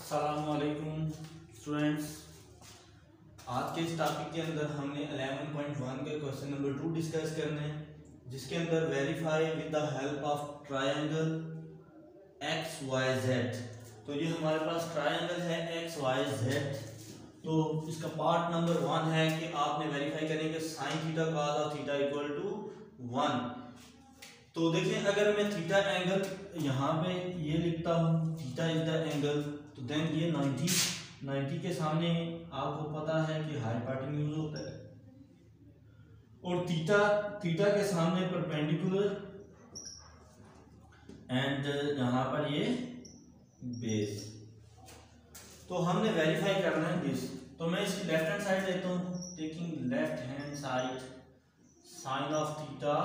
अस्सलामुअलैकुम स्टूडेंट्स। आज के इस टॉपिक के अंदर हमने 11.1 के क्वेश्चन नंबर 2 डिस्कस करने हैं, जिसके अंदर verify with the help of triangle X Y Z. तो ये हमारे पास ट्रायंगल है एक्स वाई जेड। तो इसका पार्ट नंबर 1 है कि आपने वेरीफाई करने के sine theta cos of theta equal to 1। तो देखिए, अगर मैं थीटा एंगल यहाँ पे ये लिखता हूँ, थीटा इज द एंगल, तो देन ये 90 के सामने आपको पता है कि हाइपोटेन्यूज होता है, और थीटा के सामने परपेंडिकुलर, एंड यहाँ पर ये बेस। तो हमने वेरीफाई करना है दिस। तो मैं इसकी लेफ्ट हैंड साइड लेता हूँ, taking left hand side sine of theta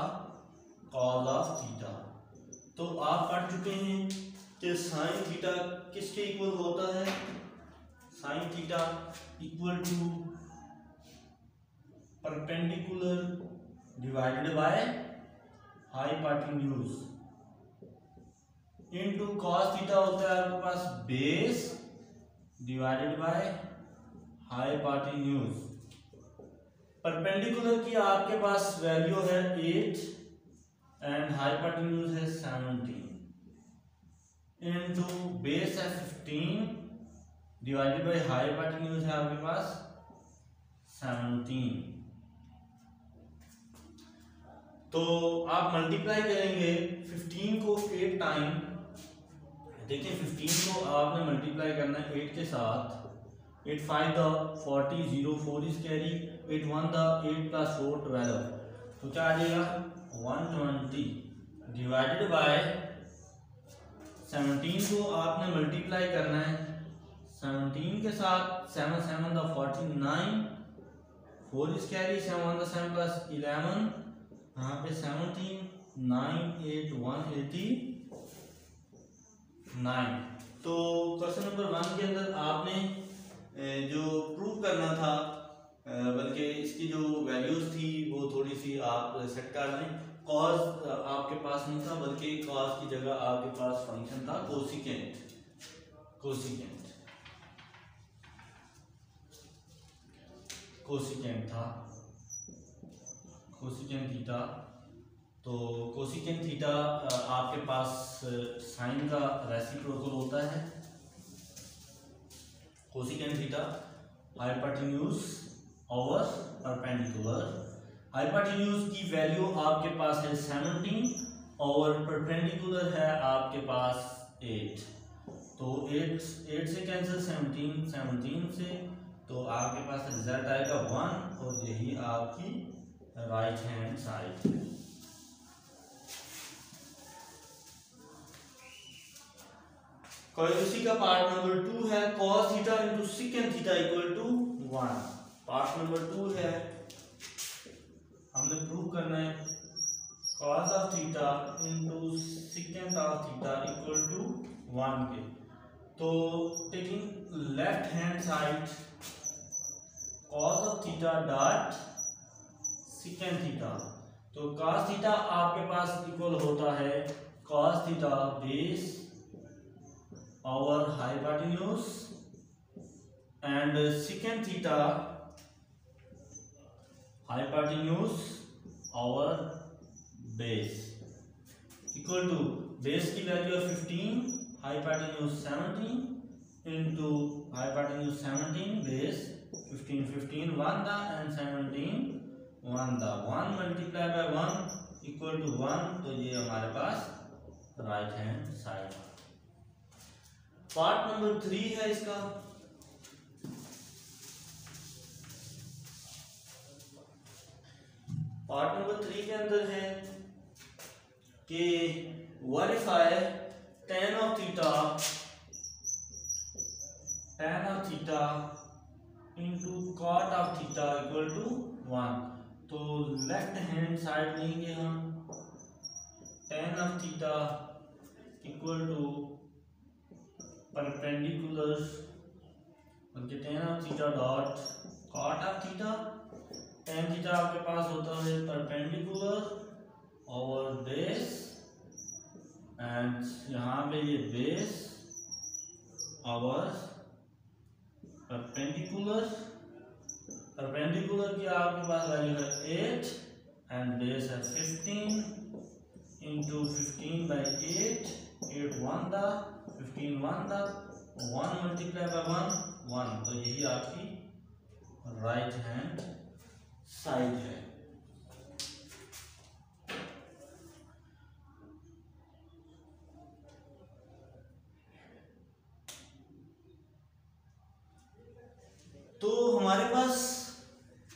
cos of theta. तो आप पढ़ चुके हैं कि साइन थीटा किसके इक्वल होता है? Sine theta equal to perpendicular divided by hypotenuse into cos theta होता है आपके पास base divided by hypotenuse. Perpendicular की आपके पास वैल्यू है 8 एंड हाइपोटेन्यूज है 17 इनटू बेस है 15 डिवाइडेड बाय हाइपोटेन्यूज है आपके पास 17। तो आप मल्टीप्लाई करेंगे 15 को 8 टाइम। देखिए, 15 को आपने मल्टीप्लाई करना है 8 के साथ। 8 5 the 40, 0 4 is carry, 8 1 the 8 plus 4 12। तो क्या आ जाएगा 120 डिवाइडेड बाय 17 को आपने मल्टीप्लाई करना है 17 के साथ। 7 7 the 49, 4 is carry, 7 1 the 7 plus 11, यहाँ पे 17 9 8 189। तो क्वेश्चन नंबर 1 के अंदर आपने जो प्रूव करना था, बल्कि इसकी जो वैल्यूज थी वो थोड़ी सी आप सेट कर लें। कॉस आपके पास नहीं था, बल्कि कॉस की जगह आपके पास फंक्शन था कोसिकेंट था, कोसिकेंट थीटा। तो कोसिकेंट थीटा आपके पास साइन का रेसिप्रोकल होता है। Cosecant theta hypotenuse over perpendicular. Hypotenuse की वैल्यू आपके पास है 17 और परपेंडिकुलर है आपके पास 8। तो 8 से कैंसिल 17 से, तो आपके पास रिजल्ट आएगा 1, और यही आपकी राइट हैंड साइड है। उसी का पार्ट नंबर 2 है cos theta into secant theta equal to 1। Part number 2 है, हमने प्रूव करना है cos of theta into secant of theta equal to 1 के। तो taking left hand side cos of theta dot secant theta. तो cos theta आपके पास equal होता है cos theta base over hypotenuse and secant theta hypotenuse over base equal to base की value 15, hypotenuse 17 into hypotenuse 17 base 15 15 1 दा and 17 1 दा। 1 multiply by 1 equal to 1। तो ये हमारे पास right hand side. Part number 3 है इसका। पार्ट नंबर 3 के अंदर है कि verify tan of theta into cot of theta equal to 1। तो लेफ्ट हैंड साइड लेंगे हम, tan of theta equal to perpendicular, बल्कि tan of theta dot cot of theta. tan theta आपके पास होता है परपेंडिकुलर ओवर बेस, एंड यहाँ पे ये बेस आवर परपेंडिकुलर की आपके पास वैल्यू है 8 एंड बेस है 15 इंटू 15/8 8 1 दा 15 1 दा 1 मल्टीप्लाई बाय 1 1, तो यही आपकी राइट हैंड साइड है। तो हमारे पास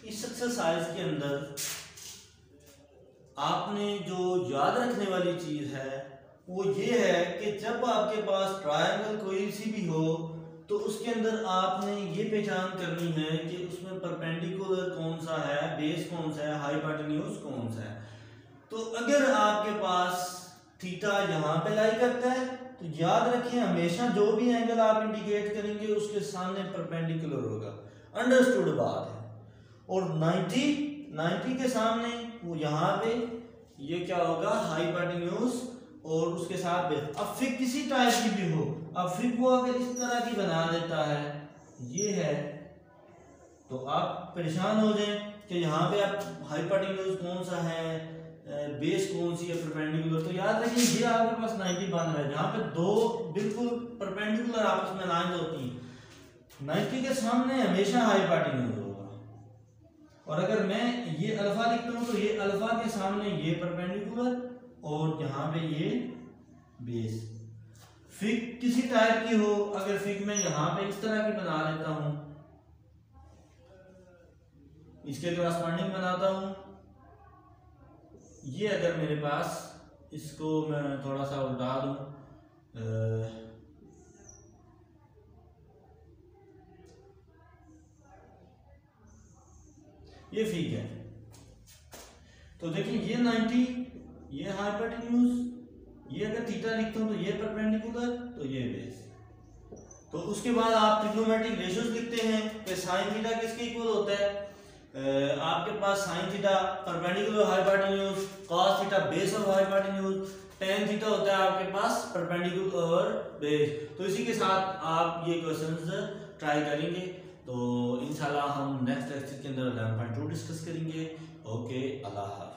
इस एक्सरसाइज के अंदर आपने जो याद रखने वाली चीज है वो ये है कि जब आपके पास ट्रायंगल कोई सी भी हो तो उसके अंदर आपने ये पहचान करनी है कि उसमें परपेंडिकुलर कौन सा है, बेस कौन सा है, हाइपोटेन्यूज कौन सा है। तो अगर आपके पास थीटा यहाँ पे लाई करता है तो याद रखें हमेशा जो भी एंगल आप इंडिकेट करेंगे उसके सामने परपेंडिकुलर होगा, अंडरस्टूड बात है। और 90 के सामने वो यहाँ पे ये क्या होगा, हाइपोटेन्यूज और उसके साथ बेस। अब फिर किसी टाइप की भी हो, अब फिर वो अगर इस तरह की बना देता है ये है तो आप परेशान हो जाएं कि यहाँ पे आप हाइपोटेन्यूज कौन सा है, बेस कौन सी है, परपेंडिकुलर। तो याद रखिए ये आपके पास 90 बन रहा है जहाँ पे दो बिल्कुल परपेंडिकुलर आपस में लाइन होती है। 90 के सामने हमेशा हाइपोटेन्यूज होगा, और अगर मैं ये अल्फा लिखता हूँ तो ये अल्फा के सामने ये परपेंडिकुलर और यहाँ पे ये बेस। फिग किसी टाइप की हो, अगर फिग मैं यहाँ पे इस तरह की बना लेता हूँ, इसके करस्पॉन्डिंग बनाता हूँ, ये अगर मेरे पास, इसको मैं थोड़ा सा उल्टा दूं, ये फिग है तो देखिए ये 90, ये हाइपोटेन्यूज, ये अगर थीटा लिखता हूं तो ये परपेंडिकुलर, तो ये बेस। तो उसके बाद आप ट्रिग्नोमेट्रिक रेशियोज लिखते हैं कि साइन थीटा किसके इक्वल होता है, आपके पास sine theta perpendicular hypotenuse, cos theta base of hypotenuse, tan theta होता है आपके पास परपेंडिकुलर और बेस। तो इसी के साथ आप ये क्वेश्चंस ट्राई करेंगे। तो इंशाल्लाह हम नेक्स्ट लेक्चर के अंदर 11.2 डिस्कस करेंगे। ओके, अल्लाह हाफ़िज़।